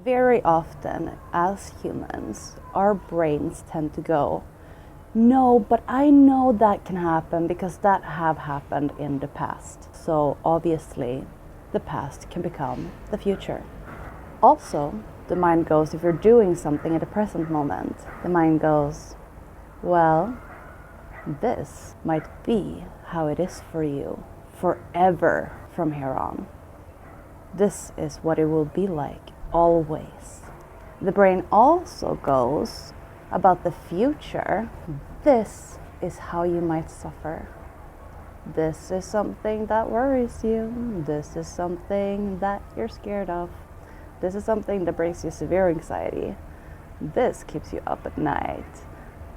Very often, as humans, our brains tend to go, no, but I know that can happen because that have happened in the past. So obviously, the past can become the future. Also, the mind goes, if you're doing something at the present moment, the mind goes, well, this might be how it is for you forever from here on. This is what it will be like always. The brain also goes about the future. This is how you might suffer. This is something that worries you. This is something that you're scared of. This is something that brings you severe anxiety. This keeps you up at night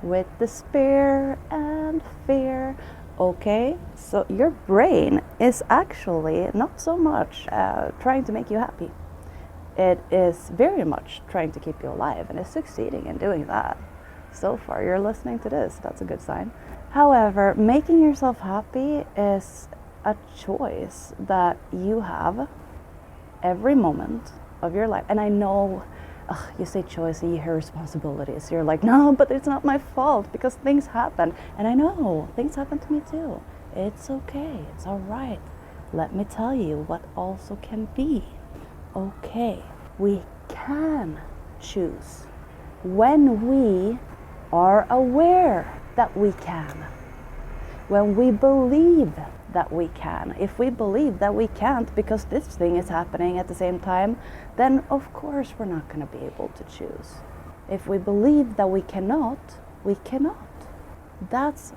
with despair and fear. Okay, so your brain is actually not so much trying to make you happy. It is very much trying to keep you alive and is succeeding in doing that. So far, you're listening to this, that's a good sign. However, making yourself happy is a choice that you have every moment of your life. And I know you say choice and you hear responsibilities. You're like, no, but it's not my fault because things happen. And I know, things happen to me too. It's okay, it's all right. Let me tell you what also can be. Okay, we can choose when we are aware that we can. When we believe that we can. If we believe that we can't because this thing is happening at the same time, then of course we're not going to be able to choose. If we believe that we cannot, we cannot. That's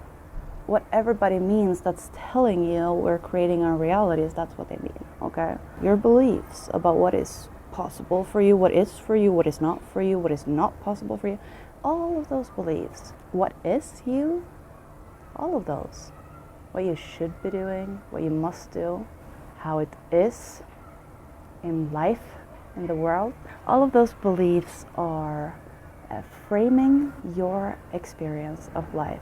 what everybody means that's telling you we're creating our realities. That's what they mean, okay? Your beliefs about what is possible for you, what is for you, what is not for you, what is not possible for you, all of those beliefs. What is you? All of those. What you should be doing, what you must do, how it is in life, in the world. All of those beliefs are framing your experience of life.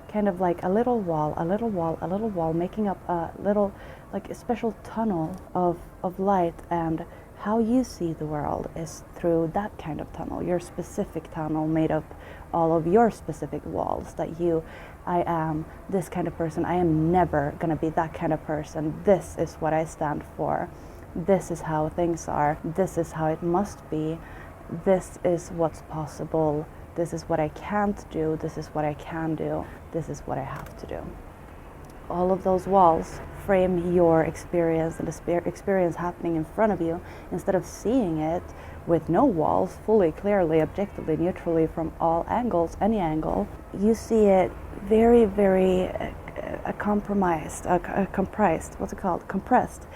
Kind of like a little wall, a little wall, a little wall, making up a little, like a special tunnel of light, and how you see the world is through that kind of tunnel, your specific tunnel made of all of your specific walls that I am this kind of person, I am never gonna be that kind of person, this is what I stand for, this is how things are, this is how it must be, this is what's possible, this is what I can't do, this is what I can do, this is what I have to do. All of those walls frame your experience and the experience happening in front of you. Instead of seeing it with no walls, fully, clearly, objectively, neutrally, from all angles, any angle, you see it very, very compressed. What's it called? Compressed.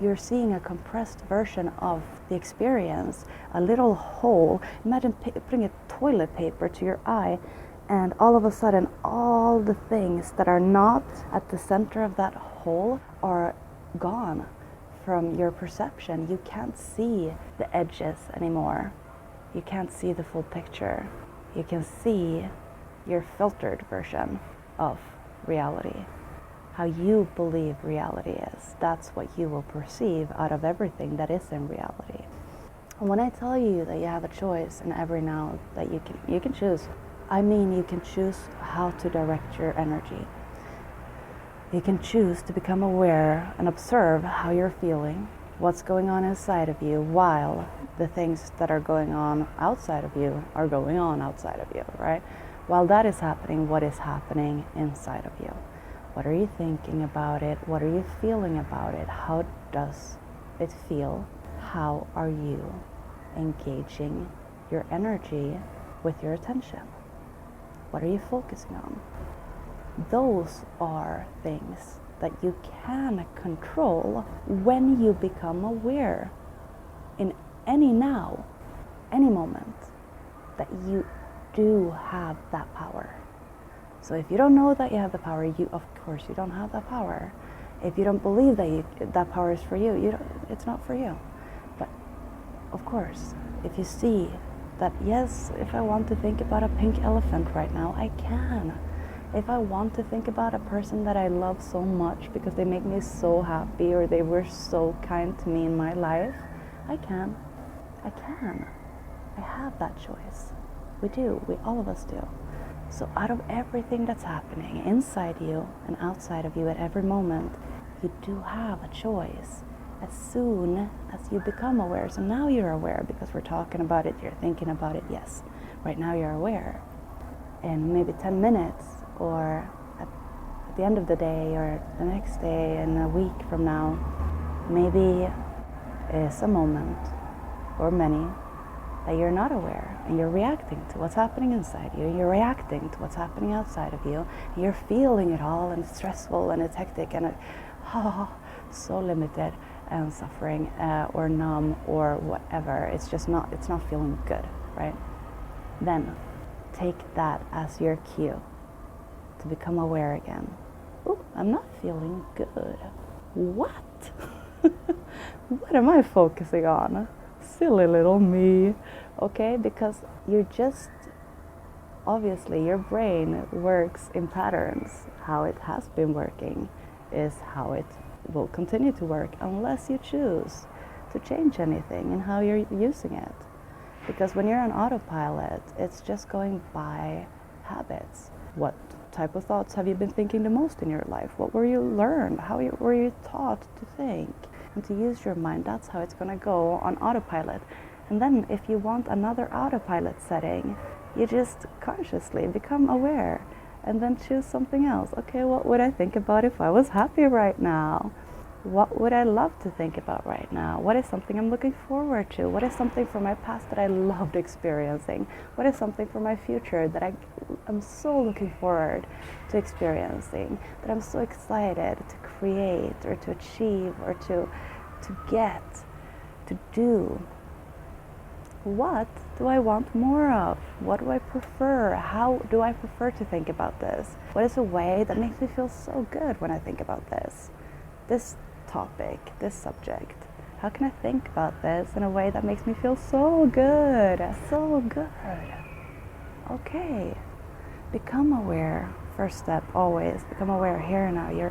You're seeing a compressed version of the experience, a little hole. Imagine putting a toilet paper to your eye, and all of a sudden all the things that are not at the center of that hole are gone from your perception. You can't see the edges anymore. You can't see the full picture. You can see your filtered version of reality. How you believe reality is. That's what you will perceive out of everything that is in reality. And when I tell you that you have a choice in every now that you can choose, I mean you can choose how to direct your energy. You can choose to become aware and observe how you're feeling, what's going on inside of you, while the things that are going on outside of you are going on outside of you, right? While that is happening, what is happening inside of you? What are you thinking about it? What are you feeling about it? How does it feel? How are you engaging your energy with your attention? What are you focusing on? Those are things that you can control when you become aware in any now, any moment, that you do have that power. So if you don't know that you have the power, of course you don't have that power. If you don't believe that that power is for you, it's not for you. But of course, if you see that, yes, if I want to think about a pink elephant right now, I can. If I want to think about a person that I love so much because they make me so happy or they were so kind to me in my life, I can. I can. I have that choice. We do. All of us do. So out of everything that's happening inside you and outside of you at every moment, you do have a choice. As soon as you become aware, so now you're aware because we're talking about it, you're thinking about it, yes. Right now you're aware. And maybe 10 minutes or at the end of the day or the next day and a week from now, maybe is a moment or many that you're not aware and you're reacting to what's happening inside you, you're reacting to what's happening outside of you, and you're feeling it all, and it's stressful and it's hectic and so limited and suffering or numb or whatever. It's not feeling good, right? Then take that as your cue to become aware again. Ooh, I'm not feeling good. What? What am I focusing on? Silly little me. Okay, because obviously your brain works in patterns. How it has been working is how it will continue to work unless you choose to change anything in how you're using it. Because when you're on autopilot, it's just going by habits. What type of thoughts have you been thinking the most in your life? What were you learned? How were you taught to think? And to use your mind, that's how it's going to go on autopilot. And then if you want another autopilot setting, you just consciously become aware and then choose something else. Okay, what would I think about if I was happy right now? What would I love to think about right now? What is something I'm looking forward to? What is something from my past that I loved experiencing? What is something from my future that I'm so looking forward to experiencing, that I'm so excited to create or to achieve or to get, to do? What do I want more of? What do I prefer? How do I prefer to think about this? What is a way that makes me feel so good when I think about this topic, this subject? How can I think about this in a way that makes me feel so good? So good. Okay. Become aware. First step, always become aware here and now. You're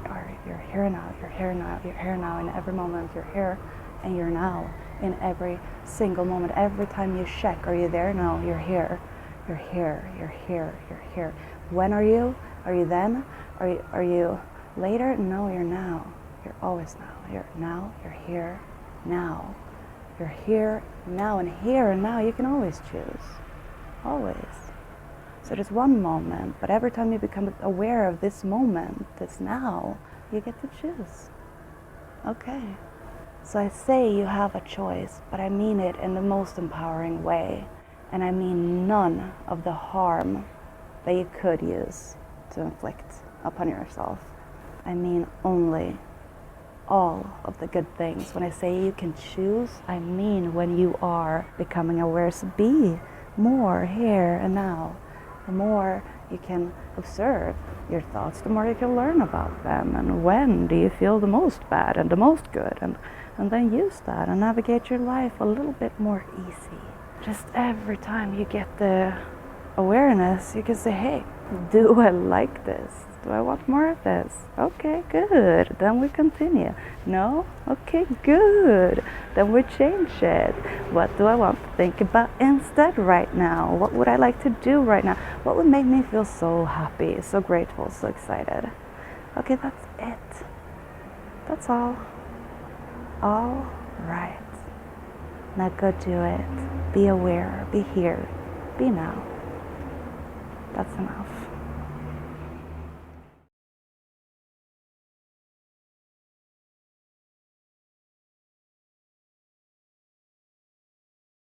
here now, you're here now, you're here now in every moment. You're here and you're now in every single moment. Every time you check, are you there? No, you're here. You're here, you're here, you're here. When are you? Are you then? Are you later? No, you're now. You're always now. You're now, you're here, now. You're here, now, and here and now you can always choose. Always. So there's one moment, but every time you become aware of this moment, this now, you get to choose. Okay. So I say you have a choice, but I mean it in the most empowering way. And I mean none of the harm that you could use to inflict upon yourself. I mean only all of the good things. When I say you can choose, I mean when you are becoming aware. So be more here and now. The more you can observe your thoughts, the more you can learn about them. And when do you feel the most bad and the most good? And then use that and navigate your life a little bit more easy. Just every time you get the awareness, you can say, hey, do I like this? Do I want more of this? Okay, good. Then we continue. No? Okay, good. Then we change it. What do I want to think about instead right now? What would I like to do right now? What would make me feel so happy, so grateful, so excited? Okay, that's it. That's all. All right. Now go do it. Be aware. Be here. Be now. That's enough.